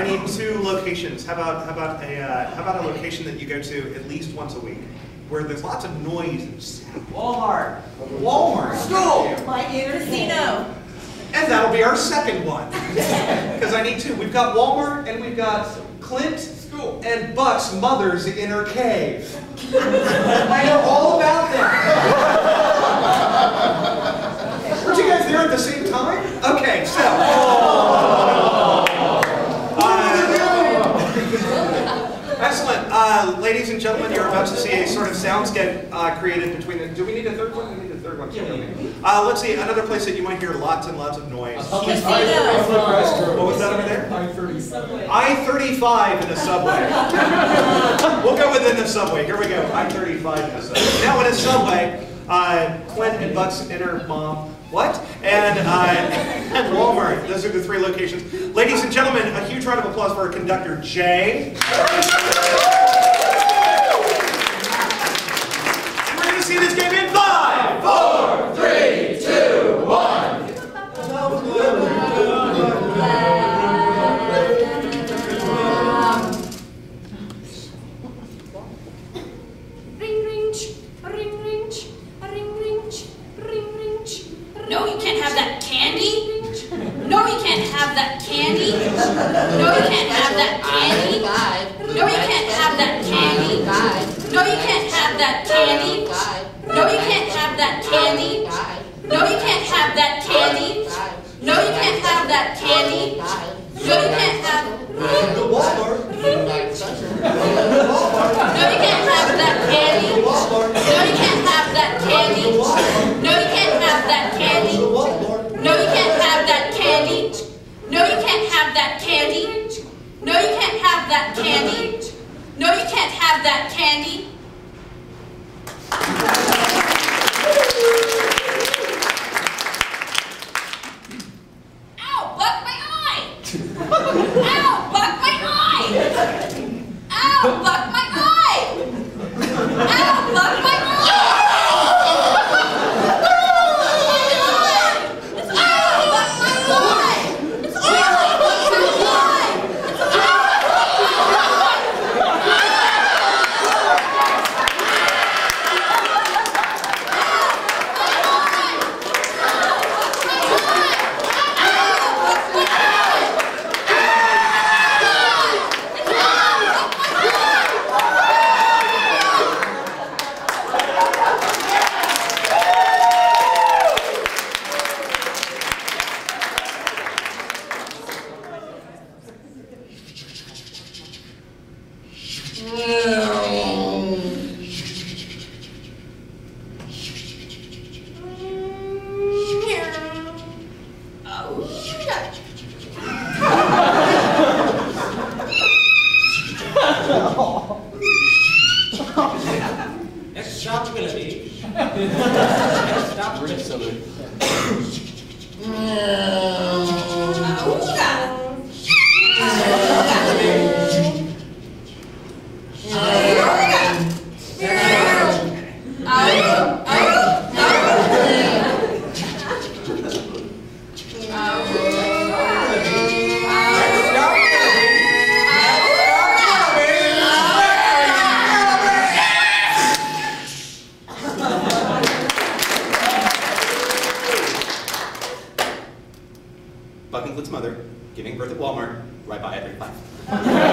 I need 2 locations. How about a location that you go to at least once a week, where there's lots of noise and sound? Walmart. Walmart. School. My inner casino. And that'll be our second one. Because I need 2. We've got Walmart and we've got Clint School. and Buck's mother's inner cave. I know all about that. Weren't you guys there at the same time? Okay, so. Excellent. Ladies and gentlemen, you're about to see a sort of soundscape created between the... Do we need a third one? We need a third one. Yeah. Let's see, another place that you might hear lots and lots of noise. What was that over there? I-30. I-35 in the subway. We'll go within the subway. Here we go. I-35 in the subway. Now in a subway, Clint and Buck's inner mom. What? And Walmart. Those are the 3 locations. Ladies and gentlemen, a huge round of applause for our conductor, Jay. We're going to see this game in 5, 4, 3, 2, 1. No, you can't have that candy. No, you can't have that candy. No, you can't have that candy. No, you can't have that candy. No, you can't have that candy. No, you can't have that candy. No, you can't have that candy. No, you can't have that candy. No, you can't have. Walmart. No, you can't have that candy. No, you can't have that candy. No, you can't have that candy. No, you can't have that candy. No, you can't have that candy. No, you can't have that candy. No, you can't have that candy. Ow, buck my eye! Ow, buck my eye! Ow, buck my eye! Ow, buck my eye! Next stop will be. Next stop will be. Buck and Clint's mother, giving birth at Walmart, right by I-35.